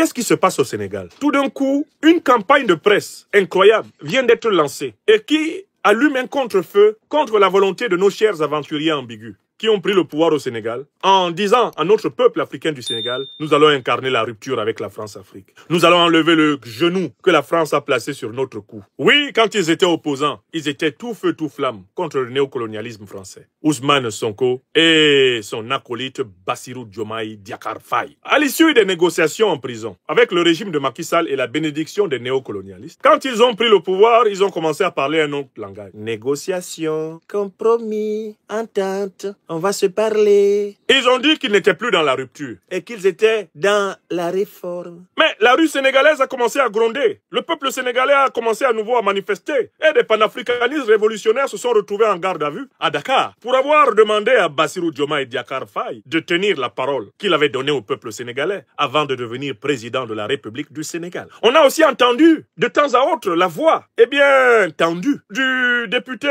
qu'est-ce qui se passe au Sénégal? Tout d'un coup, une campagne de presse incroyable vient d'être lancée et qui allume un contre-feu contre la volonté de nos chers aventuriers ambigus qui ont pris le pouvoir au Sénégal, en disant à notre peuple africain du Sénégal, nous allons incarner la rupture avec la France-Afrique. Nous allons enlever le genou que la France a placé sur notre cou. Oui, quand ils étaient opposants, ils étaient tout feu, tout flamme contre le néocolonialisme français. Ousmane Sonko et son acolyte Bassirou Diomaye Diakhar Faye. À l'issue des négociations en prison, avec le régime de Macky Sall et la bénédiction des néocolonialistes, quand ils ont pris le pouvoir, ils ont commencé à parler un autre langage. Négociation, compromis, entente. On va se parler. Ils ont dit qu'ils n'étaient plus dans la rupture et qu'ils étaient dans la réforme. Mais la rue sénégalaise a commencé à gronder. Le peuple sénégalais a commencé à nouveau à manifester. Et des panafricanistes révolutionnaires se sont retrouvés en garde à vue à Dakar pour avoir demandé à Bassirou Diomaye Diakhar Faye de tenir la parole qu'il avait donnée au peuple sénégalais avant de devenir président de la République du Sénégal. On a aussi entendu de temps à autre la voix, bien tendue, du député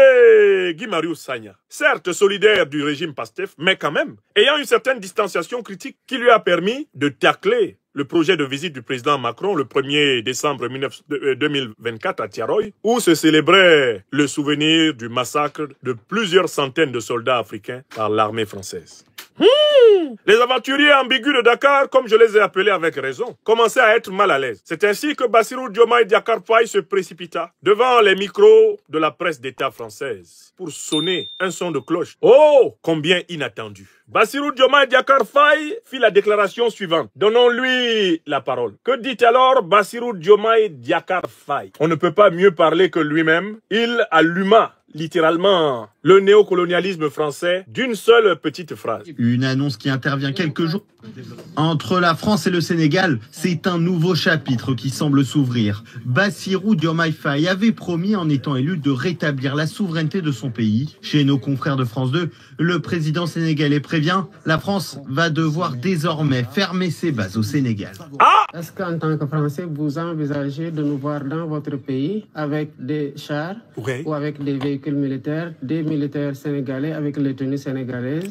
Guy Marius Sagna. Certes solidaire du régime Pastef, mais quand même, ayant une certaine distanciation critique qui lui a permis de tacler le projet de visite du président Macron le 1er décembre 2024 à Tiaroy, où se célébrait le souvenir du massacre de plusieurs centaines de soldats africains par l'armée française. Les aventuriers ambigus de Dakar, comme je les ai appelés avec raison, commençaient à être mal à l'aise. C'est ainsi que Bassirou Diomaye Diakhar Faye se précipita devant les micros de la presse d'État française pour sonner un son de cloche. Oh, combien inattendu. Bassirou Diomaye Diakhar Faye fit la déclaration suivante. Donnons-lui la parole. Que dit alors Bassirou Diomaye Diakhar Faye? On ne peut pas mieux parler que lui-même. Il alluma littéralement le néocolonialisme français d'une seule petite phrase. Une annonce qui intervient quelques jours. Entre la France et le Sénégal, c'est un nouveau chapitre qui semble s'ouvrir. Bassirou Diomaye Faye avait promis en étant élu de rétablir la souveraineté de son pays. Chez nos confrères de France 2, le président sénégalais prévient, la France va devoir désormais fermer ses bases au Sénégal. Est-ce qu'en tant que Français, vous envisagez de nous voir dans votre pays avec des chars ou avec des véhicules militaires, des militaires sénégalais avec les tenues sénégalaises?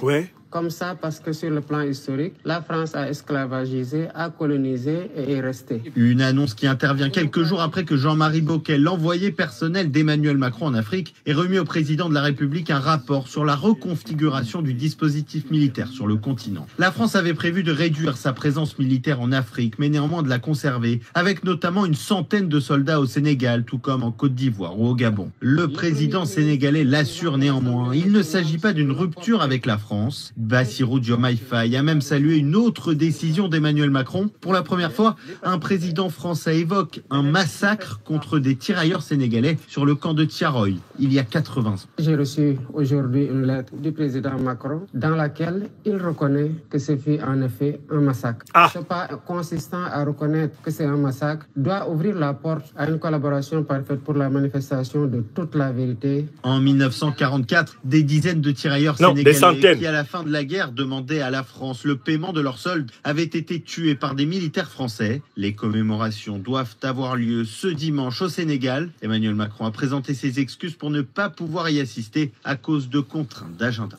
Comme ça, parce que sur le plan historique, la France a esclavagisé, a colonisé et est restée. Une annonce qui intervient quelques jours après que Jean-Marie Bockel, l'envoyé personnel d'Emmanuel Macron en Afrique, ait remis au président de la République un rapport sur la reconfiguration du dispositif militaire sur le continent. La France avait prévu de réduire sa présence militaire en Afrique, mais néanmoins de la conserver, avec notamment une centaine de soldats au Sénégal, tout comme en Côte d'Ivoire ou au Gabon. Le président sénégalais l'assure néanmoins, il ne s'agit pas d'une rupture avec la France. Bassirou Diomaye Faye a même salué une autre décision d'Emmanuel Macron. Pour la première fois, un président français évoque un massacre contre des tirailleurs sénégalais sur le camp de Tiaroy, il y a 80 ans. J'ai reçu aujourd'hui une lettre du président Macron dans laquelle il reconnaît que ce fut en effet un massacre. Ce pas consistant à reconnaître que c'est un massacre doit ouvrir la porte à une collaboration parfaite pour la manifestation de toute la vérité. En 1944, des dizaines de tirailleurs sénégalais qui à la fin de la guerre demandaient à la France le paiement de leurs soldes avaient été tués par des militaires français. Les commémorations doivent avoir lieu ce dimanche au Sénégal. Emmanuel Macron a présenté ses excuses pour ne pas pouvoir y assister à cause de contraintes d'agenda.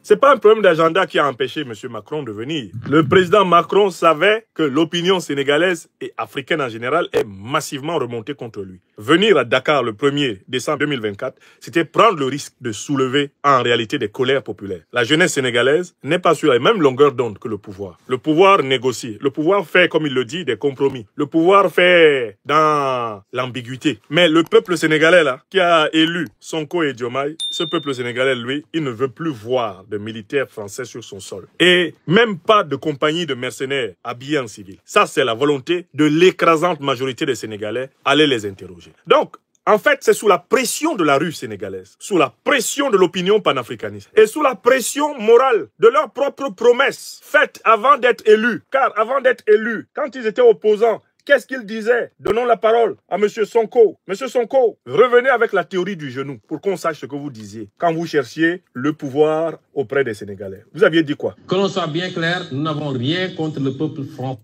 C'est pas un problème d'agenda qui a empêché M. Macron de venir. Le président Macron savait que l'opinion sénégalaise et africaine en général est massivement remontée contre lui. Venir à Dakar le 1er décembre 2024, c'était prendre le risque de soulever en réalité des colères populaires. La jeunesse sénégalaise n'est pas sur la même longueur d'onde que le pouvoir. Le pouvoir négocie. Le pouvoir fait, comme il le dit, des compromis. Le pouvoir fait dans l'ambiguïté. Mais le peuple sénégalais, là, qui a élu Sonko et Diomaye, ce peuple sénégalais, lui, il ne veut plus voir de militaires français sur son sol. Et même pas de compagnie de mercenaires habillés en civil. Ça, c'est la volonté de l'écrasante majorité des Sénégalais. Allez les interroger. Donc, en fait, c'est sous la pression de la rue sénégalaise, sous la pression de l'opinion panafricaniste et sous la pression morale de leurs propres promesses faites avant d'être élus. Car avant d'être élus, quand ils étaient opposants, qu'est-ce qu'ils disaient? Donnons la parole à M. Sonko. M. Sonko, revenez avec la théorie du genou pour qu'on sache ce que vous disiez quand vous cherchiez le pouvoir auprès des Sénégalais. Vous aviez dit quoi? Que l'on soit bien clair, nous n'avons rien contre le peuple français.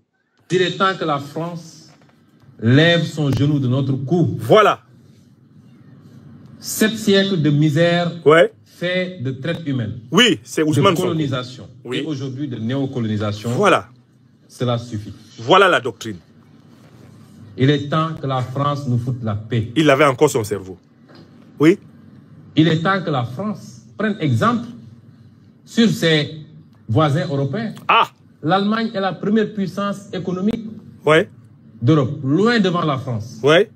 Il est temps que la France lève son genou de notre cou. Voilà. 7 siècles de misère fait de traite humaine. Oui, c'est Ousmane de colonisation. Oui. Et aujourd'hui de néocolonisation. Voilà. cela suffit. Voilà la doctrine. Il est temps que la France nous foute la paix. Il avait encore son cerveau. Oui. Il est temps que la France prenne exemple sur ses voisins européens. Ah! L'Allemagne est la première puissance économique d'Europe, loin devant la France. Ouais.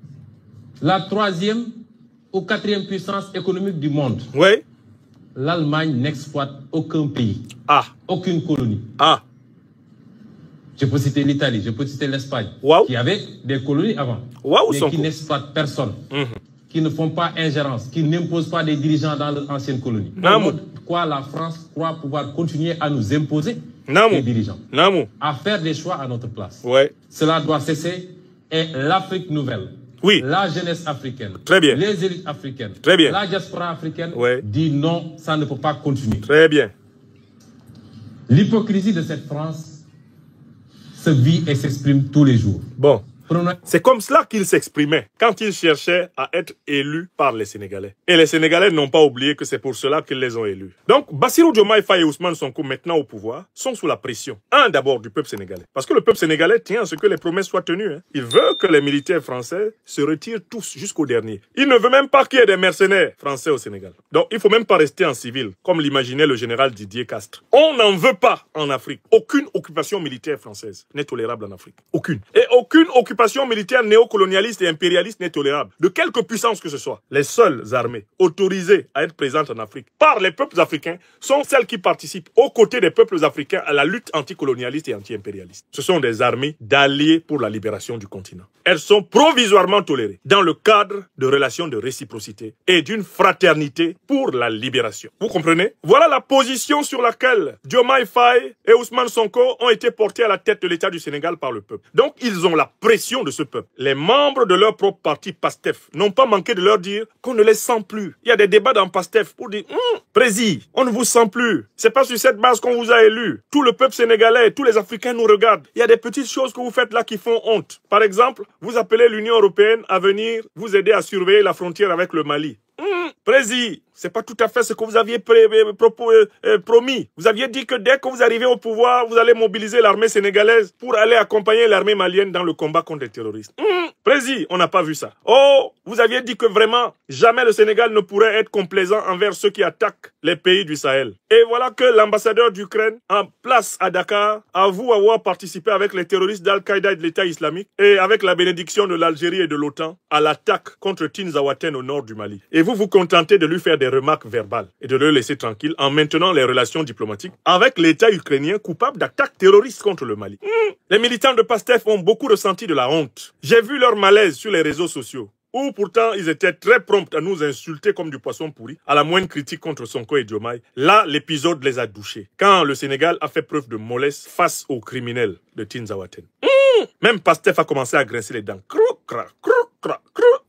La troisième ou quatrième puissance économique du monde. Ouais. L'Allemagne n'exploite aucun pays. Ah. Aucune colonie. Ah. Je peux citer l'Italie, je peux citer l'Espagne, qui avait des colonies avant, mais qui n'exploitent personne, qui ne font pas ingérence, qui n'imposent pas des dirigeants dans leur ancienne colonie. Pourquoi la France croit pouvoir continuer à nous imposer des dirigeants, à faire des choix à notre place. Cela doit cesser et l'Afrique nouvelle, la jeunesse africaine, les élites africaines, la diaspora africaine dit non, ça ne peut pas continuer. Très bien. L'hypocrisie de cette France se vit et s'exprime tous les jours. Bon. C'est comme cela qu'il s'exprimait quand il cherchait à être élu par les Sénégalais. Et les Sénégalais n'ont pas oublié que c'est pour cela qu'ils les ont élus. Donc, Bassirou Diomaye Faye et Ousmane Sonko, maintenant au pouvoir, sont sous la pression. D'abord du peuple sénégalais. Parce que le peuple sénégalais tient à ce que les promesses soient tenues. Il veut que les militaires français se retirent tous jusqu'au dernier. Il ne veut même pas qu'il y ait des mercenaires français au Sénégal. Donc, il ne faut même pas rester en civil, comme l'imaginait le général Didier Castres. On n'en veut pas en Afrique. Aucune occupation militaire française n'est tolérable en Afrique. Aucune. Et aucune occupation militaire néocolonialiste et impérialiste n'est tolérable, de quelque puissance que ce soit. Les seules armées autorisées à être présentes en Afrique par les peuples africains sont celles qui participent aux côtés des peuples africains à la lutte anticolonialiste et anti-impérialiste. Ce sont des armées d'alliés pour la libération du continent. Elles sont provisoirement tolérées dans le cadre de relations de réciprocité et d'une fraternité pour la libération. Vous comprenez? Voilà la position sur laquelle Diomaye Faye et Ousmane Sonko ont été portés à la tête de l'État du Sénégal par le peuple. Donc, ils ont la pression de ce peuple. Les membres de leur propre parti PASTEF n'ont pas manqué de leur dire qu'on ne les sent plus. Il y a des débats dans PASTEF pour dire Prési, on ne vous sent plus. C'est pas sur cette base qu'on vous a élu. Tout le peuple sénégalais, tous les Africains nous regardent. Il y a des petites choses que vous faites là qui font honte. Par exemple, vous appelez l'Union européenne à venir vous aider à surveiller la frontière avec le Mali. Prési, c'est pas tout à fait ce que vous aviez promis. Vous aviez dit que dès que vous arrivez au pouvoir, vous allez mobiliser l'armée sénégalaise pour aller accompagner l'armée malienne dans le combat contre les terroristes. Prési, on n'a pas vu ça. Oh, vous aviez dit que vraiment, jamais le Sénégal ne pourrait être complaisant envers ceux qui attaquent les pays du Sahel. Et voilà que l'ambassadeur d'Ukraine, en place à Dakar, avoue avoir participé avec les terroristes d'Al-Qaïda et de l'État islamique, et avec la bénédiction de l'Algérie et de l'OTAN, à l'attaque contre Tinzaouaten au nord du Mali. Et vous vous contentez de lui faire des remarques verbales et de le laisser tranquille en maintenant les relations diplomatiques avec l'État ukrainien coupable d'attaques terroristes contre le Mali. Les militants de PASTEF ont beaucoup ressenti de la honte. J'ai vu leur malaise sur les réseaux sociaux, où pourtant ils étaient très prompts à nous insulter comme du poisson pourri, à la moindre critique contre Sonko et Diomaye. Là, l'épisode les a douchés, quand le Sénégal a fait preuve de mollesse face aux criminels de Tinzaouaten. Même PASTEF a commencé à grincer les dents.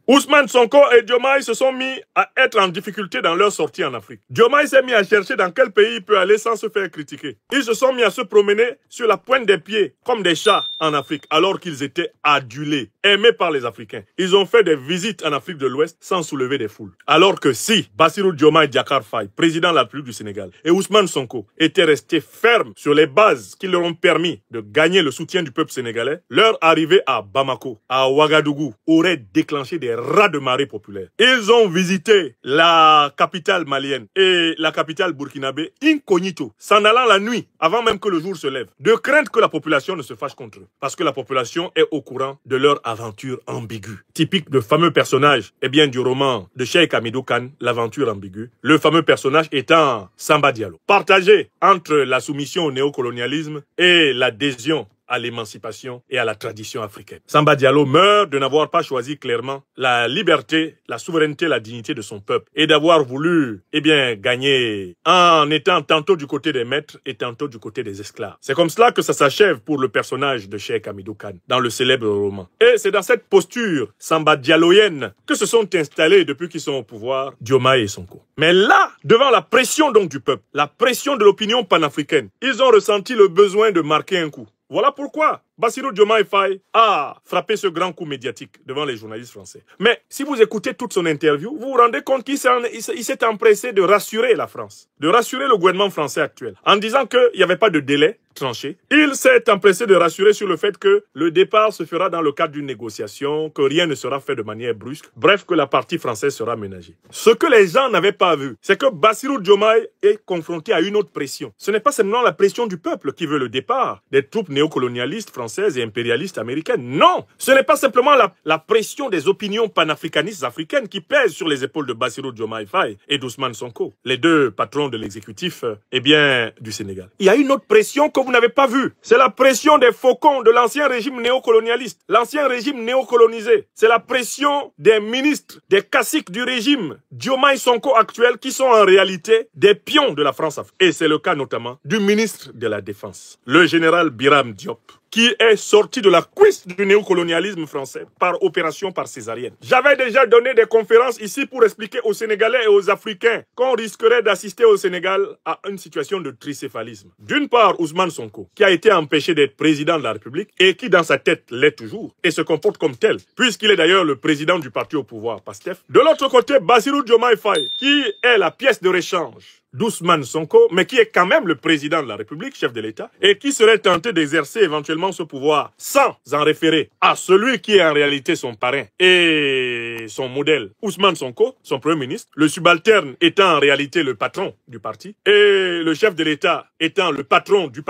Ousmane Sonko et Diomaye se sont mis à être en difficulté dans leur sortie en Afrique. Diomaye s'est mis à chercher dans quel pays il peut aller sans se faire critiquer. Ils se sont mis à se promener sur la pointe des pieds comme des chats en Afrique alors qu'ils étaient adulés, aimés par les Africains. Ils ont fait des visites en Afrique de l'Ouest sans soulever des foules. Alors que si Bassirou Diomaye Diakhar Faye, président de la République du Sénégal, et Ousmane Sonko étaient restés fermes sur les bases qui leur ont permis de gagner le soutien du peuple sénégalais, leur arrivée à Bamako, à Ouagadougou, aurait déclenché des rats de marée populaire. Ils ont visité la capitale malienne et la capitale burkinabé incognito, s'en allant la nuit, avant même que le jour se lève, de crainte que la population ne se fâche contre eux. Parce que la population est au courant de leur aventure ambiguë. Typique de fameux personnage, du roman de Cheikh Hamidou Kane, l'aventure ambiguë. Le fameux personnage étant Samba Diallo. Partagé entre la soumission au néocolonialisme et l'adhésion à l'émancipation et à la tradition africaine. Samba Diallo meurt de n'avoir pas choisi clairement la liberté, la souveraineté, la dignité de son peuple et d'avoir voulu, gagner en étant tantôt du côté des maîtres et tantôt du côté des esclaves. C'est comme cela que ça s'achève pour le personnage de Cheikh Hamidou Kane dans le célèbre roman. Et c'est dans cette posture Samba Dialloienne que se sont installés depuis qu'ils sont au pouvoir Diomaye et Sonko. Mais là, devant la pression donc du peuple, la pression de l'opinion panafricaine, ils ont ressenti le besoin de marquer un coup. Voilà pourquoi Bassirou Diomaye Faye a frappé ce grand coup médiatique devant les journalistes français. Mais si vous écoutez toute son interview, vous vous rendez compte qu'il s'est empressé de rassurer la France, de rassurer le gouvernement français actuel, en disant qu'il n'y avait pas de délai tranché. Il s'est empressé de rassurer sur le fait que le départ se fera dans le cadre d'une négociation, que rien ne sera fait de manière brusque, bref, que la partie française sera ménagée. Ce que les gens n'avaient pas vu, c'est que Bassirou Diomaye est confronté à une autre pression. Ce n'est pas seulement la pression du peuple qui veut le départ des troupes néocolonialistes françaises et impérialistes américaines. Non, ce n'est pas simplement la pression des opinions panafricanistes africaines qui pèsent sur les épaules de Bassirou Diomaye Faye et d'Ousmane Sonko, les deux patrons de l'exécutif du Sénégal. Il y a une autre pression que vous n'avez pas vue. C'est la pression des faucons de l'ancien régime néocolonialiste, l'ancien régime néocolonisé. C'est la pression des ministres, des caciques du régime Diomaye Sonko actuel qui sont en réalité des pions de la France-Afrique. Et c'est le cas notamment du ministre de la Défense, le général Biram Diop, qui est sorti de la cuisse du néocolonialisme français par opération par césarienne. J'avais déjà donné des conférences ici pour expliquer aux Sénégalais et aux Africains qu'on risquerait d'assister au Sénégal à une situation de tricéphalisme. D'une part, Ousmane Sonko, qui a été empêché d'être président de la République et qui dans sa tête l'est toujours et se comporte comme tel, puisqu'il est d'ailleurs le président du parti au pouvoir, PASTEF. De l'autre côté, Bassirou Diomaye Faye, qui est la pièce de réchange d'Ousmane Sonko, mais qui est quand même le président de la République, chef de l'État, et qui serait tenté d'exercer éventuellement ce pouvoir sans en référer à celui qui est en réalité son parrain et son modèle, Ousmane Sonko, son premier ministre, le subalterne étant en réalité le patron du parti, et le chef de l'État étant le patron du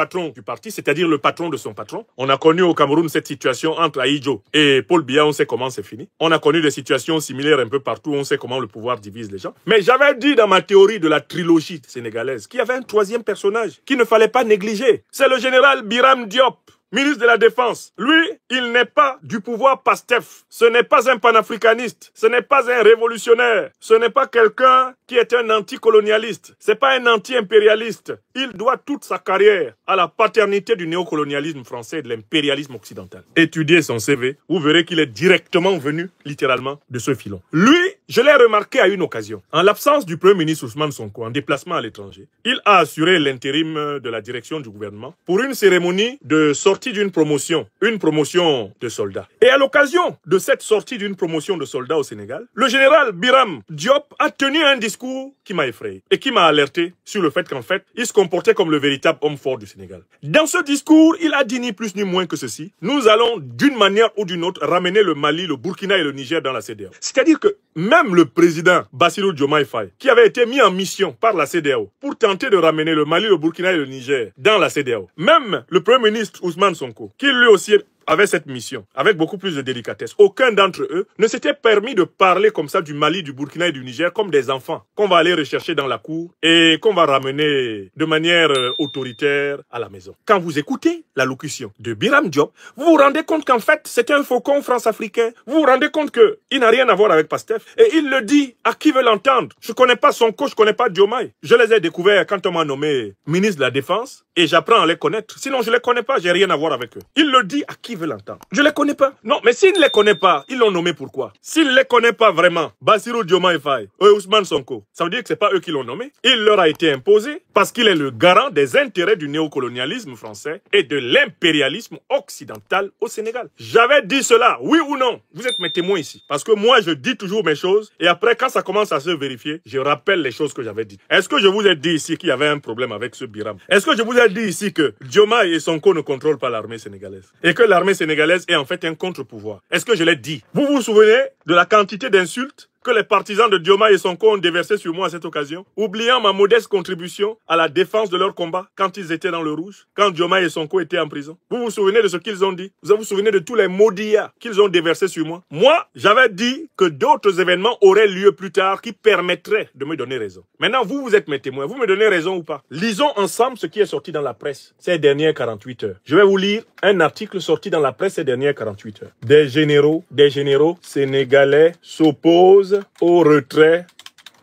parti, c'est-à-dire le patron de son patron. On a connu au Cameroun cette situation entre Ahidjo et Paul Biya, on sait comment c'est fini. On a connu des situations similaires un peu partout, on sait comment le pouvoir divise les gens. Mais j'avais dit dans ma théorie de la trilogie sénégalaise qu'il y avait un troisième personnage qu'il ne fallait pas négliger. C'est le général Biram Diop, ministre de la Défense. Lui, il n'est pas du pouvoir PASTEF. Ce n'est pas un panafricaniste. Ce n'est pas un révolutionnaire. Ce n'est pas quelqu'un qui est un anticolonialiste. C'est pas un anti-impérialiste. Il doit toute sa carrière à la paternité du néocolonialisme français et de l'impérialisme occidental. Étudiez son CV, vous verrez qu'il est directement venu, littéralement, de ce filon. Lui, je l'ai remarqué à une occasion. En l'absence du Premier ministre Ousmane Sonko, en déplacement à l'étranger, il a assuré l'intérim de la direction du gouvernement pour une cérémonie de sortie d'une promotion, une promotion de soldats. Et à l'occasion de cette sortie d'une promotion de soldats au Sénégal, le général Biram Diop a tenu un discours qui m'a effrayé et qui m'a alerté sur le fait qu'en fait, il se comportait comme le véritable homme fort du Sénégal. Dans ce discours, il a dit ni plus ni moins que ceci: nous allons d'une manière ou d'une autre ramener le Mali, le Burkina et le Niger dans la CEDEAO. C'est-à-dire que même le président Bassirou Diomaye Faye, qui avait été mis en mission par la CEDEAO pour tenter de ramener le Mali, le Burkina et le Niger dans la CEDEAO, même le Premier ministre Ousmane Sonko, qui lui aussi avait cette mission, avec beaucoup plus de délicatesse, aucun d'entre eux ne s'était permis de parler comme ça du Mali, du Burkina et du Niger comme des enfants qu'on va aller rechercher dans la cour et qu'on va ramener de manière autoritaire à la maison. Quand vous écoutez l'allocution de Biram Diop, vous vous rendez compte qu'en fait, c'est un faucon france-africain. Vous vous rendez compte qu'il n'a rien à voir avec PASTEF. Et il le dit à qui veut l'entendre. Je connais pas Sonko, je connais pas Diomaye. Je les ai découverts quand on m'a nommé ministre de la Défense et j'apprends à les connaître. Sinon, je les connais pas, j'ai rien à voir avec eux. Il le dit à qui veut l'entendre. Je les connais pas. Non, mais s'il ne les connaît pas, ils l'ont nommé pourquoi? S'il ne les connaît pas vraiment, Bassirou Diomaye Faye et Ousmane Sonko, ça veut dire que c'est pas eux qui l'ont nommé. Il leur a été imposé parce qu'il est le garant des intérêts du néocolonialisme français et de l'impérialisme occidental au Sénégal. J'avais dit cela, oui ou non? Vous êtes mes témoins ici. Parce que moi, je dis toujours mes choses et après, quand ça commence à se vérifier, je rappelle les choses que j'avais dites. Est-ce que je vous ai dit ici qu'il y avait un problème avec ce Biram? Est-ce que je vous ai dit ici que Diomaye et Sonko ne contrôlent pas l'armée sénégalaise et que l'armée sénégalaise est en fait un contre-pouvoir? Est-ce que je l'ai dit? Vous vous souvenez de la quantité d'insultes que les partisans de Diomaye et Sonko ont déversé sur moi à cette occasion, oubliant ma modeste contribution à la défense de leur combat quand ils étaient dans le rouge, quand Diomaye et Sonko étaient en prison? Vous vous souvenez de ce qu'ils ont dit? Vous vous souvenez de tous les maudits qu'ils ont déversés sur moi? Moi, j'avais dit que d'autres événements auraient lieu plus tard qui permettraient de me donner raison. Maintenant, vous êtes mes témoins. Vous me donnez raison ou pas? Lisons ensemble ce qui est sorti dans la presse ces dernières 48 heures. Je vais vous lire un article sorti dans la presse ces dernières 48 heures. Des généraux sénégalais s'opposent au retrait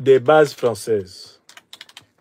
des bases françaises.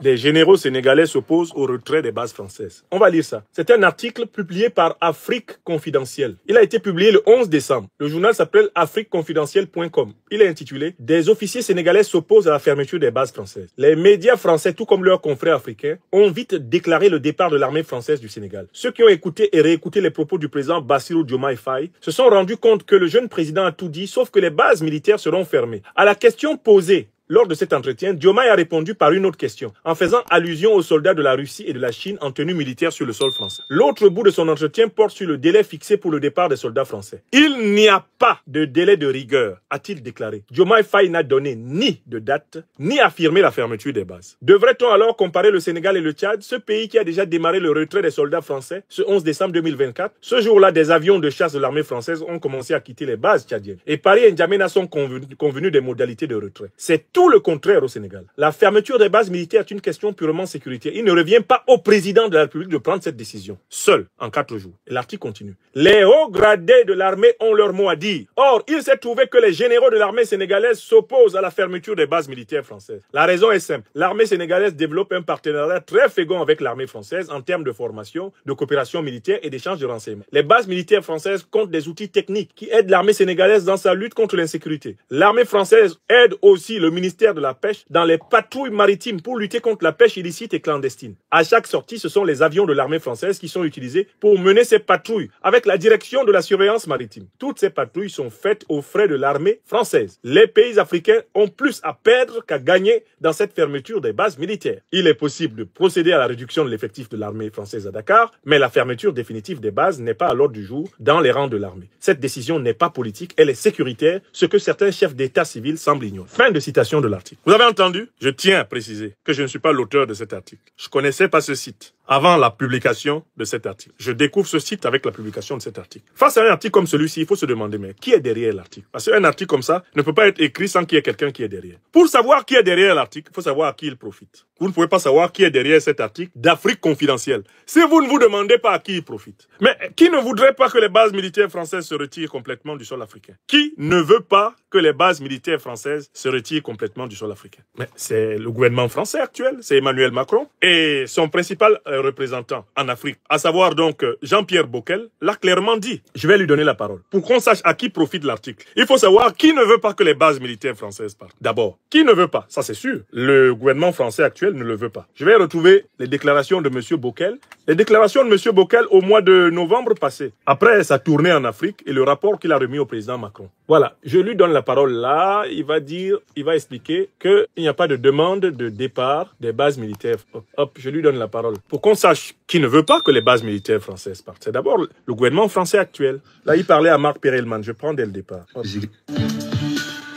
Des généraux sénégalais s'opposent au retrait des bases françaises. On va lire ça. C'est un article publié par Afrique Confidentielle. Il a été publié le 11 décembre. Le journal s'appelle afriqueconfidentielle.com. Il est intitulé « Des officiers sénégalais s'opposent à la fermeture des bases françaises ». Les médias français, tout comme leurs confrères africains, ont vite déclaré le départ de l'armée française du Sénégal. Ceux qui ont écouté et réécouté les propos du président Bassirou Diomaye Faye se sont rendus compte que le jeune président a tout dit, sauf que les bases militaires seront fermées. À la question posée lors de cet entretien, Diomaye a répondu par une autre question, en faisant allusion aux soldats de la Russie et de la Chine en tenue militaire sur le sol français. L'autre bout de son entretien porte sur le délai fixé pour le départ des soldats français. Il n'y a pas de délai de rigueur, a-t-il déclaré. Diomaye Faye n'a donné ni de date, ni affirmé la fermeture des bases. Devrait-on alors comparer le Sénégal et le Tchad, ce pays qui a déjà démarré le retrait des soldats français ce 11 décembre 2024? Ce jour-là, des avions de chasse de l'armée française ont commencé à quitter les bases tchadiennes. Et Paris et N'Djamena sont convenus des modalités de retrait. C'est tout le contraire au Sénégal. La fermeture des bases militaires est une question purement sécuritaire. Il ne revient pas au président de la République de prendre cette décision, seul, en 4 jours. Et l'article continue. Les hauts gradés de l'armée ont leur mot à dire. Or, il s'est trouvé que les généraux de l'armée sénégalaise s'opposent à la fermeture des bases militaires françaises. La raison est simple. L'armée sénégalaise développe un partenariat très fécond avec l'armée française en termes de formation, de coopération militaire et d'échange de renseignements. Les bases militaires françaises comptent des outils techniques qui aident l'armée sénégalaise dans sa lutte contre l'insécurité. L'armée française aide aussi le ministère de la pêche dans les patrouilles maritimes pour lutter contre la pêche illicite et clandestine. À chaque sortie, ce sont les avions de l'armée française qui sont utilisés pour mener ces patrouilles avec la direction de la surveillance maritime. Toutes ces patrouilles sont faites aux frais de l'armée française. Les pays africains ont plus à perdre qu'à gagner dans cette fermeture des bases militaires. Il est possible de procéder à la réduction de l'effectif de l'armée française à Dakar, mais la fermeture définitive des bases n'est pas à l'ordre du jour dans les rangs de l'armée. Cette décision n'est pas politique, elle est sécuritaire, ce que certains chefs d'État civils semblent ignorer. Fin de citation de l'article. Vous avez entendu? Je tiens à préciser que je ne suis pas l'auteur de cet article. Je ne connaissais pas ce site avant la publication de cet article. Je découvre ce site avec la publication de cet article. Face à un article comme celui-ci, il faut se demander, mais qui est derrière l'article? Parce qu'un article comme ça ne peut pas être écrit sans qu'il y ait quelqu'un qui est derrière. Pour savoir qui est derrière l'article, il faut savoir à qui il profite. Vous ne pouvez pas savoir qui est derrière cet article d'Afrique Confidentielle si vous ne vous demandez pas à qui il profite. Mais qui ne voudrait pas que les bases militaires françaises se retirent complètement du sol africain? Qui ne veut pas que les bases militaires françaises se retirent complètement du sol africain? Mais c'est le gouvernement français actuel, c'est Emmanuel Macron et son principal représentant en Afrique, à savoir donc Jean-Pierre Bockel, l'a clairement dit. Je vais lui donner la parole. Pour qu'on sache à qui profite l'article, il faut savoir qui ne veut pas que les bases militaires françaises partent. D'abord, qui ne veut pas? Ça c'est sûr. Le gouvernement français actuel ne le veut pas. Je vais retrouver les déclarations de M. Bockel. Les déclarations de M. Bockel au mois de novembre passé, après sa tournée en Afrique et le rapport qu'il a remis au président Macron. Voilà, je lui donne la parole là, il va expliquer qu'il n'y a pas de demande de départ des bases militaires. Hop, je lui donne la parole. Pour qu'on sache qui ne veut pas que les bases militaires françaises partent. C'est d'abord le gouvernement français actuel. Là, il parlait à Marc Perelman. Je prends dès le départ. Hop.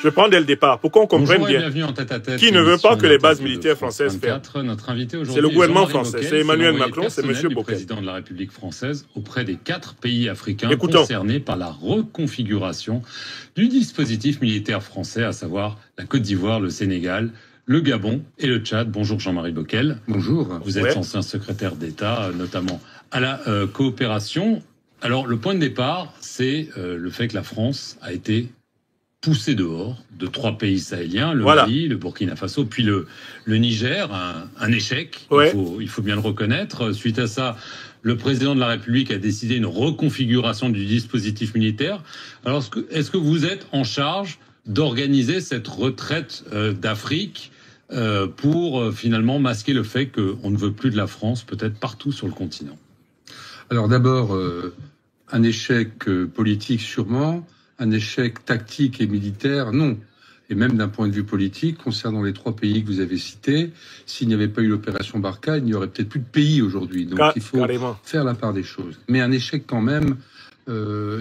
Je prends dès le départ pour qu'on comprenne bien qui ne veut pas que les bases militaires françaises ferment. C'est le gouvernement français, c'est Emmanuel Macron, c'est M. Bockel. Président de la République française auprès des 4 pays africains concernés par la reconfiguration du dispositif militaire français, à savoir la Côte d'Ivoire, le Sénégal, le Gabon et le Tchad. Bonjour Jean-Marie Bockel. Bonjour. Vous êtes ancien secrétaire d'État, notamment à la coopération. Alors le point de départ, c'est le fait que la France a été poussé dehors de 3 pays sahéliens, le Mali, le Burkina Faso, puis le Niger, un échec, il faut bien le reconnaître. Suite à ça, le président de la République a décidé une reconfiguration du dispositif militaire. Alors, est-ce que vous êtes en charge d'organiser cette retraite d'Afrique pour finalement masquer le fait qu'on ne veut plus de la France, peut-être partout sur le continent? Alors d'abord, un échec politique sûrement, un échec tactique et militaire, non. Et même d'un point de vue politique, concernant les 3 pays que vous avez cités, s'il n'y avait pas eu l'opération Barkhane, il n'y aurait peut-être plus de pays aujourd'hui. Donc il faut faire la part des choses. Mais un échec quand même,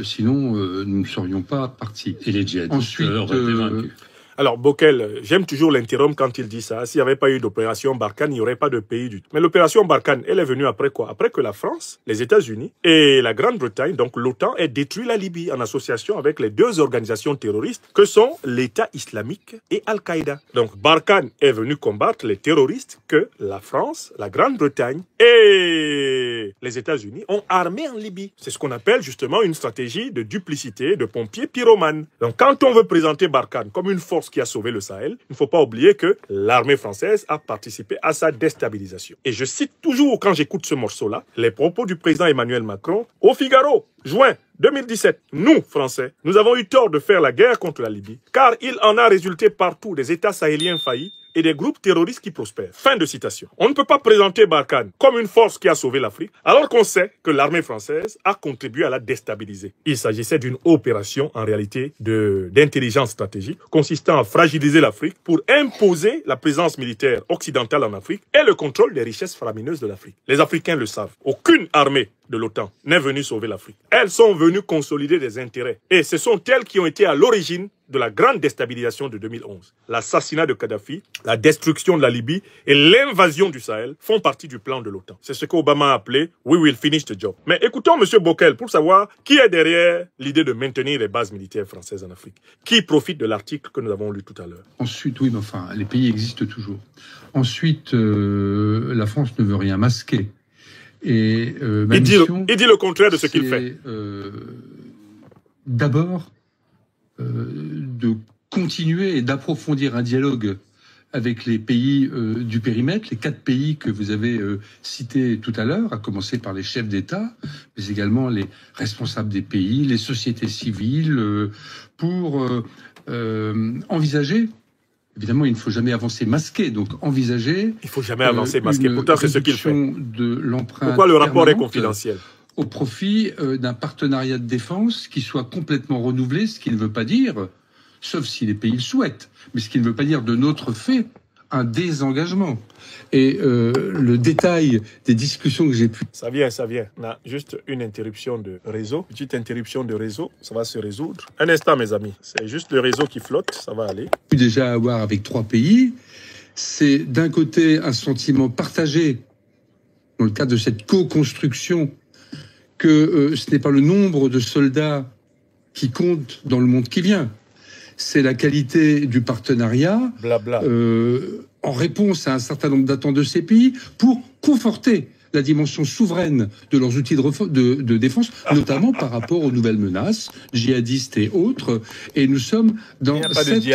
sinon nous ne serions pas partis. Et les djihadistes auraient été vaincus. Alors, Bockel, j'aime toujours l'interrompre quand il dit ça. S'il n'y avait pas eu d'opération Barkhane, il n'y aurait pas de pays du tout. Mais l'opération Barkhane, elle est venue après quoi? Après que la France, les États-Unis et la Grande-Bretagne, donc l'OTAN, aient détruit la Libye en association avec les 2 organisations terroristes que sont l'État islamique et Al-Qaïda. Donc, Barkhane est venu combattre les terroristes que la France, la Grande-Bretagne et les États-Unis ont armés en Libye. C'est ce qu'on appelle justement une stratégie de duplicité de pompiers pyromanes. Donc, quand on veut présenter Barkhane comme une force force qui a sauvé le Sahel, il ne faut pas oublier que l'armée française a participé à sa déstabilisation. Et je cite toujours, quand j'écoute ce morceau-là, les propos du président Emmanuel Macron au Figaro, juin 2017. Nous, Français, nous avons eu tort de faire la guerre contre la Libye, car il en a résulté partout des États sahéliens faillis et des groupes terroristes qui prospèrent. Fin de citation. On ne peut pas présenter Barkhane comme une force qui a sauvé l'Afrique, alors qu'on sait que l'armée française a contribué à la déstabiliser. Il s'agissait d'une opération, en réalité, d'intelligence stratégique, consistant à fragiliser l'Afrique pour imposer la présence militaire occidentale en Afrique et le contrôle des richesses faramineuses de l'Afrique. Les Africains le savent. Aucune armée de l'OTAN n'est venue sauver l'Afrique. Elles sont venues consolider des intérêts. Et ce sont elles qui ont été à l'origine de la grande déstabilisation de 2011. L'assassinat de Kadhafi, la destruction de la Libye et l'invasion du Sahel font partie du plan de l'OTAN. C'est ce qu'Obama a appelé « We will finish the job ». Mais écoutons M. Bockel pour savoir qui est derrière l'idée de maintenir les bases militaires françaises en Afrique. Qui profite de l'article que nous avons lu tout à l'heure. Ensuite, oui, mais enfin, les pays existent toujours. Ensuite, la France ne veut rien masquer. Et il dit le contraire de ce qu'il fait. D'abord, de continuer et d'approfondir un dialogue avec les pays du périmètre, les 4 pays que vous avez cités tout à l'heure, à commencer par les chefs d'État, mais également les responsables des pays, les sociétés civiles, pour envisager. Évidemment, il ne faut jamais avancer masqué, donc envisager... Il ne faut jamais avancer masqué, pourtant c'est ce qu'il fait. De l'empreinte. Pourquoi le rapport est confidentiel? Au profit d'un partenariat de défense qui soit complètement renouvelé, ce qui ne veut pas dire, sauf si les pays le souhaitent, mais ce qui ne veut pas dire de notre fait un désengagement. Et le détail des discussions que j'ai pu... Ça vient. On a juste une interruption de réseau. Petite interruption de réseau, ça va se résoudre. Un instant, mes amis. C'est juste le réseau qui flotte, ça va aller. Déjà avoir avec 3 pays, c'est d'un côté un sentiment partagé, dans le cadre de cette co-construction, que ce n'est pas le nombre de soldats qui compte dans le monde qui vient. C'est la qualité du partenariat en réponse à un certain nombre d'attentes de ces pays pour conforter la dimension souveraine de leurs outils de défense, notamment par rapport aux nouvelles menaces, djihadistes et autres. Et nous sommes dans cet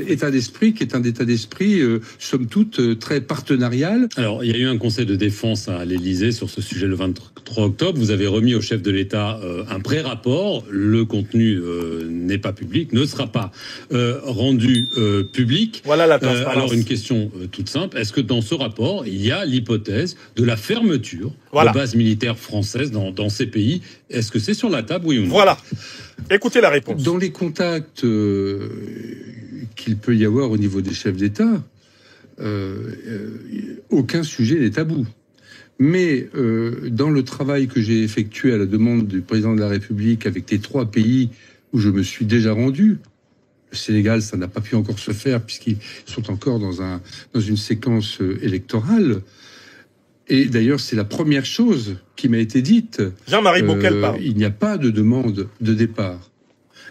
état d'esprit qui est un état d'esprit, somme toute, très partenarial. Alors, il y a eu un conseil de défense à l'Élysée sur ce sujet le 23 octobre. Vous avez remis au chef de l'État un pré-rapport. Le contenu n'est pas public, ne sera pas rendu public. Voilà la transparence. Alors, une question toute simple. Est-ce que dans ce rapport, il y a l'hypothèse de la fermeture de bases militaires françaises dans ces pays? Est-ce que c'est sur la table, oui ou non? Voilà. Écoutez la réponse. Dans les contacts qu'il peut y avoir au niveau des chefs d'État, aucun sujet n'est tabou. Mais dans le travail que j'ai effectué à la demande du président de la République avec les 3 pays où je me suis déjà rendu, le Sénégal, ça n'a pas pu encore se faire puisqu'ils sont encore dans une séquence électorale. Et d'ailleurs, c'est la première chose qui m'a été dite. Jean-Marie Bockel parle. Il n'y a pas de demande de départ.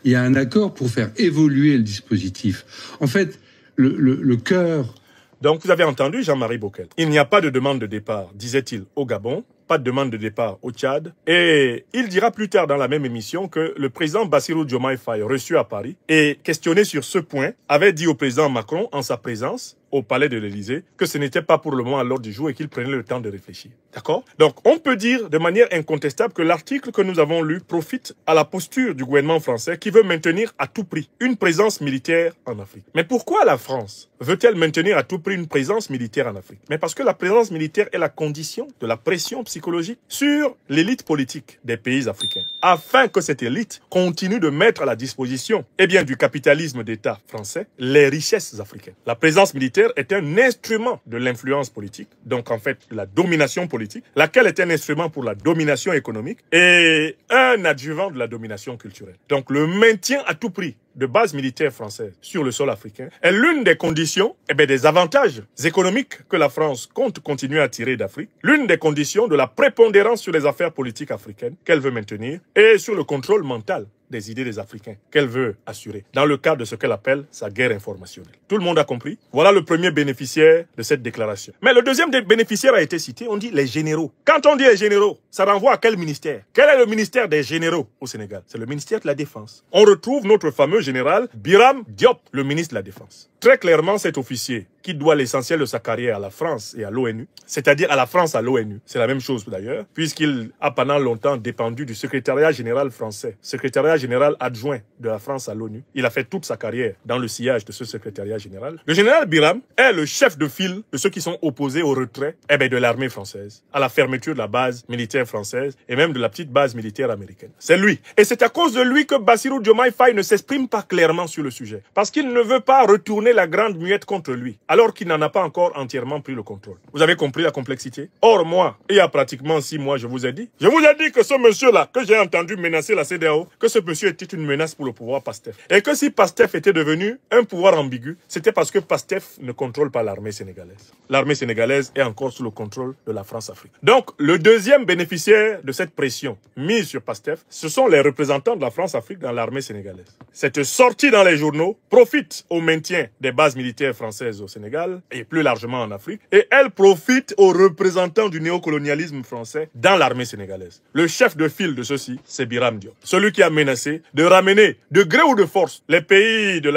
Il y a un accord pour faire évoluer le dispositif. En fait, le cœur... Donc, vous avez entendu Jean-Marie Bockel. Il n'y a pas de demande de départ, disait-il, au Gabon. Pas de demande de départ au Tchad. Et il dira plus tard dans la même émission que le président Bassirou Diomaye Faye, reçu à Paris et questionné sur ce point, avait dit au président Macron, en sa présence, au palais de l'Élysée, que ce n'était pas pour le moment à l'ordre du jour et qu'il prenait le temps de réfléchir. D'accord? Donc, on peut dire de manière incontestable que l'article que nous avons lu profite à la posture du gouvernement français qui veut maintenir à tout prix une présence militaire en Afrique. Mais pourquoi la France veut-elle maintenir à tout prix une présence militaire en Afrique? Mais parce que la présence militaire est la condition de la pression psychologique sur l'élite politique des pays africains, afin que cette élite continue de mettre à la disposition du capitalisme d'État français les richesses africaines. La présence militaire est un instrument de l'influence politique, donc en fait de la domination politique, laquelle est un instrument pour la domination économique et un adjuvant de la domination culturelle. Donc le maintien à tout prix de bases militaires françaises sur le sol africain est l'une des conditions, des avantages économiques que la France compte continuer à tirer d'Afrique, l'une des conditions de la prépondérance sur les affaires politiques africaines qu'elle veut maintenir et sur le contrôle mental des idées des Africains qu'elle veut assurer dans le cadre de ce qu'elle appelle sa guerre informationnelle. Tout le monde a compris? Voilà le premier bénéficiaire de cette déclaration. Mais le deuxième bénéficiaire a été cité, on dit les généraux. Quand on dit les généraux, ça renvoie à quel ministère? Quel est le ministère des généraux au Sénégal? C'est le ministère de la Défense. On retrouve notre fameux général Biram Diop, le ministre de la Défense. Très clairement, cet officier qui doit l'essentiel de sa carrière à la France et à l'ONU, c'est-à-dire à la France à l'ONU. C'est la même chose d'ailleurs, puisqu'il a pendant longtemps dépendu du secrétariat général français, secrétariat général adjoint de la France à l'ONU. Il a fait toute sa carrière dans le sillage de ce secrétariat général. Le général Biram est le chef de file de ceux qui sont opposés au retrait de l'armée française, à la fermeture de la base militaire française et même de la petite base militaire américaine. C'est lui. Et c'est à cause de lui que Bassirou Diomaye Faye ne s'exprime pas clairement sur le sujet. Parce qu'il ne veut pas retourner la grande muette contre lui, alors qu'il n'en a pas encore entièrement pris le contrôle. Vous avez compris la complexité? Or, moi, il y a pratiquement 6 mois, je vous ai dit que ce monsieur-là, que j'ai entendu menacer la CEDEAO, que ce monsieur était une menace pour le pouvoir PASTEF. Et que si PASTEF était devenu un pouvoir ambigu, c'était parce que PASTEF ne contrôle pas l'armée sénégalaise. L'armée sénégalaise est encore sous le contrôle de la France-Afrique. Donc, le deuxième bénéficiaire de cette pression mise sur PASTEF, ce sont les représentants de la France-Afrique dans l'armée sénégalaise. Cette sortie dans les journaux profite au maintien des bases militaires françaises au Sénégal et plus largement en Afrique, et elle profite aux représentants du néocolonialisme français dans l'armée sénégalaise. Le chef de file de ceci, c'est Biram Diop, celui qui a menacé de ramener de gré ou de force les pays de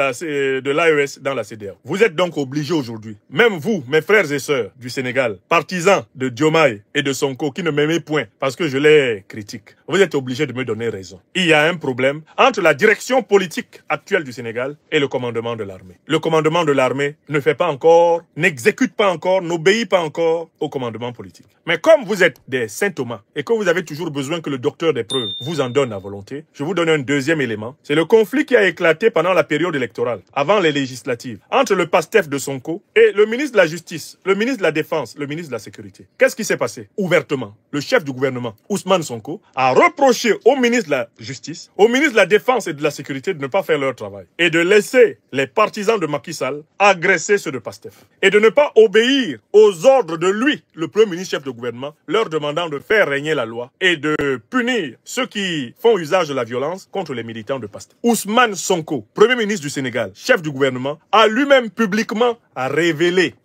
l'AES dans la CEDEAO. Vous êtes donc obligés aujourd'hui, même vous, mes frères et sœurs du Sénégal, partisans de Diomaye et de Sonko, qui ne m'aimez point parce que je les critique, vous êtes obligés de me donner raison. Il y a un problème entre la direction politique actuelle du Sénégal et le commandement de l'armée. Le commandement de l'armée ne fait pas encore, n'exécute pas encore, n'obéit pas encore au commandement politique. Mais comme vous êtes des Saint Thomas et que vous avez toujours besoin que le docteur des preuves vous en donne à volonté, je vous donne un deuxième élément. C'est le conflit qui a éclaté pendant la période électorale, avant les législatives, entre le PASTEF de Sonko et le ministre de la Justice, le ministre de la Défense, le ministre de la Sécurité. Qu'est-ce qui s'est passé? Ouvertement, le chef du gouvernement, Ousmane Sonko, a reproché au ministre de la Justice, au ministre de la Défense et de la Sécurité de ne pas faire leur travail et de laisser les partisans de Macky Sall agresser ceux de PASTEF et de ne pas obéir aux ordres de lui, le premier ministre chef de gouvernement, leur demandant de faire régner la loi et de punir ceux qui font usage de la violence contre les militants de PASTEF. Ousmane Sonko, premier ministre du Sénégal, chef du gouvernement, a lui-même publiquement révélé,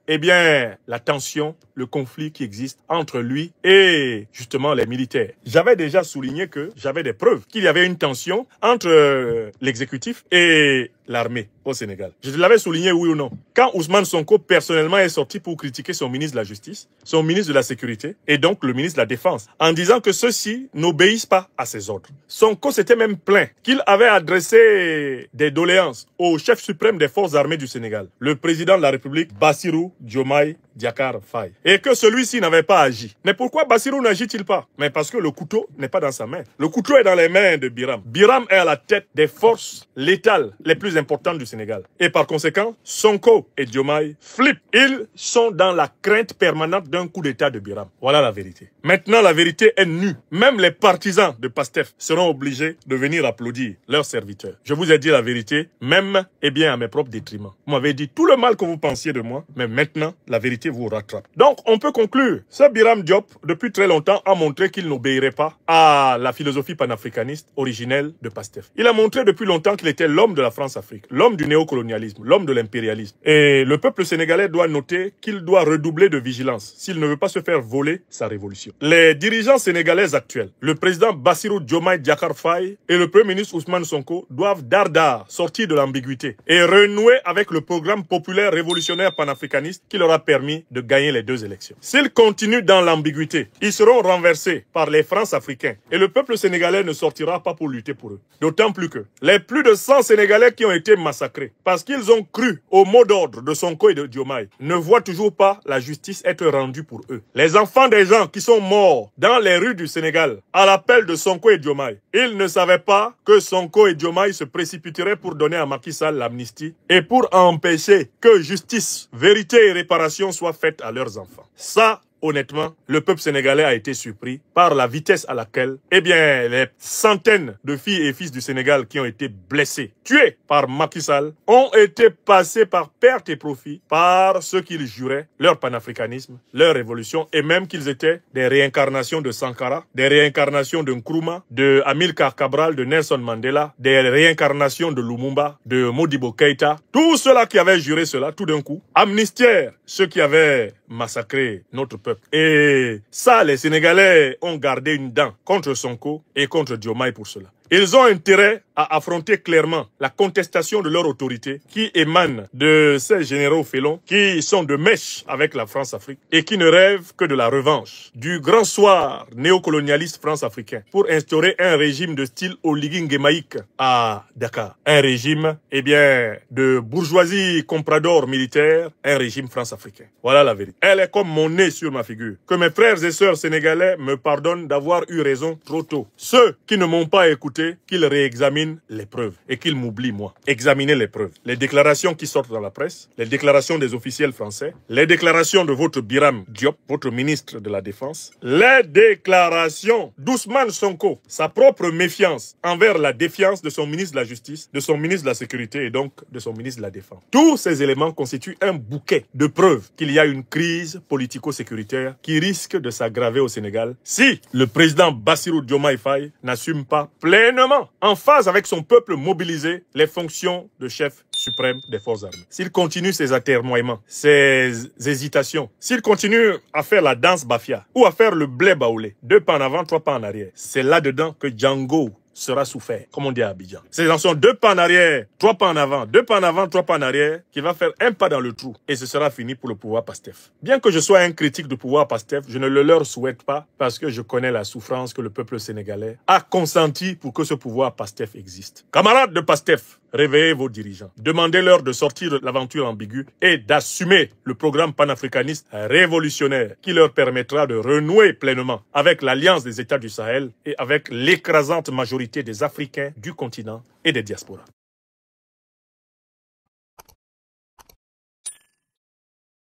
eh bien, la tension, le conflit qui existe entre lui et justement les militaires. J'avais déjà souligné que j'avais des preuves qu'il y avait une tension entre l'exécutif et l'armée au Sénégal. Je l'avais souligné, oui ou non. Quand Ousmane Sonko personnellement est sorti pour critiquer son ministre de la Justice, son ministre de la Sécurité et donc le ministre de la Défense, en disant que ceux-ci n'obéissent pas à ses ordres. Sonko s'était même plaint qu'il avait adressé des doléances au chef suprême des forces armées du Sénégal, le président de la République, Bassirou Diomaye Diakhar Faye, et que celui-ci n'avait pas agi. Mais pourquoi Bassirou n'agit-il pas? Mais parce que le couteau n'est pas dans sa main. Le couteau est dans les mains de Biram. Biram est à la tête des forces létales les plus importantes du Sénégal. Et par conséquent, Sonko et Diomaye flippent. Ils sont dans la crainte permanente d'un coup d'état de Biram. Voilà la vérité. Maintenant, la vérité est nue. Même les partisans de PASTEF seront obligés de venir applaudir leurs serviteurs. Je vous ai dit la vérité, même, eh bien, à mes propres détriments. Vous m'avez dit tout le mal que vous pensiez de moi, mais maintenant, la vérité vous rattrape. Donc, on peut conclure. Ce Biram Diop, depuis très longtemps, a montré qu'il n'obéirait pas à la philosophie panafricaniste originelle de PASTEF. Il a montré depuis longtemps qu'il était l'homme de la France-Afrique, l'homme du néocolonialisme, l'homme de l'impérialisme. Et le peuple sénégalais doit noter qu'il doit redoubler de vigilance s'il ne veut pas se faire voler sa révolution. Les dirigeants sénégalais actuels, le président Bassirou Diomaye Diakhar Faye et le premier ministre Ousmane Sonko doivent dardard sortir de l'ambiguïté et renouer avec le programme populaire révolutionnaire panafricaniste qui leur a permis de gagner les 2 élections. S'ils continuent dans l'ambiguïté, ils seront renversés par les France-Africains et le peuple sénégalais ne sortira pas pour lutter pour eux. D'autant plus que les plus de 100 Sénégalais qui ont été massacrés parce qu'ils ont cru au mot d'ordre de Sonko et de Diomaye ne voient toujours pas la justice être rendue pour eux. Les enfants des gens qui sont morts dans les rues du Sénégal à l'appel de Sonko et Diomaye, ils ne savaient pas que Sonko et Diomaye se précipiteraient pour donner à Macky Sall l'amnistie et pour empêcher que justice, vérité et réparation soient faites à leurs enfants. Ça, honnêtement, le peuple sénégalais a été surpris par la vitesse à laquelle, eh bien, les centaines de filles et fils du Sénégal qui ont été blessés, tués par Macky Sall, ont été passés par perte et profit par ceux qu'ils juraient, leur panafricanisme, leur révolution, et même qu'ils étaient des réincarnations de Sankara, des réincarnations de Nkrumah, de Amilcar Cabral, de Nelson Mandela, des réincarnations de Lumumba, de Modibo Keïta. Tous ceux-là qui avaient juré cela, tout d'un coup, amnistièrent ceux qui avaient massacré notre peuple. Et ça, les Sénégalais ont gardé une dent contre Sonko et contre Diomaye pour cela. Ils ont intérêt à affronter clairement la contestation de leur autorité qui émane de ces généraux félons qui sont de mèche avec la France-Afrique et qui ne rêvent que de la revanche du grand soir néocolonialiste France-africain pour instaurer un régime de style oligui-nguémaïque à Dakar. Un régime, eh bien, de bourgeoisie comprador militaire, un régime France-africain. Voilà la vérité. Elle est comme mon nez sur ma figure. Que mes frères et sœurs sénégalais me pardonnent d'avoir eu raison trop tôt. Ceux qui ne m'ont pas écouté, qu'ils réexaminent les preuves et qu'ils m'oublient moi. Examinez les preuves. Les déclarations qui sortent dans la presse, les déclarations des officiels français, les déclarations de votre Biram Diop, votre ministre de la Défense, les déclarations d'Ousmane Sonko, sa propre méfiance envers la défiance de son ministre de la Justice, de son ministre de la Sécurité et donc de son ministre de la Défense. Tous ces éléments constituent un bouquet de preuves qu'il y a une crise politico-sécuritaire qui risque de s'aggraver au Sénégal si le président Bassirou Diomaye Faye n'assume pas pleinement, en phase avec son peuple mobilisé, les fonctions de chef suprême des forces armées. S'il continue ses atermoiements, ses hésitations, s'il continue à faire la danse bafia ou à faire le blé baoulé, 2 pas en avant, 3 pas en arrière, c'est là-dedans que Django sera souffert, comme on dit à Abidjan. C'est dans son 2 pas en arrière, 3 pas en avant, 2 pas en avant, 3 pas en arrière, qui va faire un pas dans le trou. Et ce sera fini pour le pouvoir Pastef. Bien que je sois un critique du pouvoir Pastef, je ne le leur souhaite pas parce que je connais la souffrance que le peuple sénégalais a consenti pour que ce pouvoir Pastef existe. Camarades de Pastef, réveillez vos dirigeants. Demandez-leur de sortir de l'aventure ambiguë et d'assumer le programme panafricaniste révolutionnaire qui leur permettra de renouer pleinement avec l'Alliance des États du Sahel et avec l'écrasante majorité des Africains du continent et des diasporas.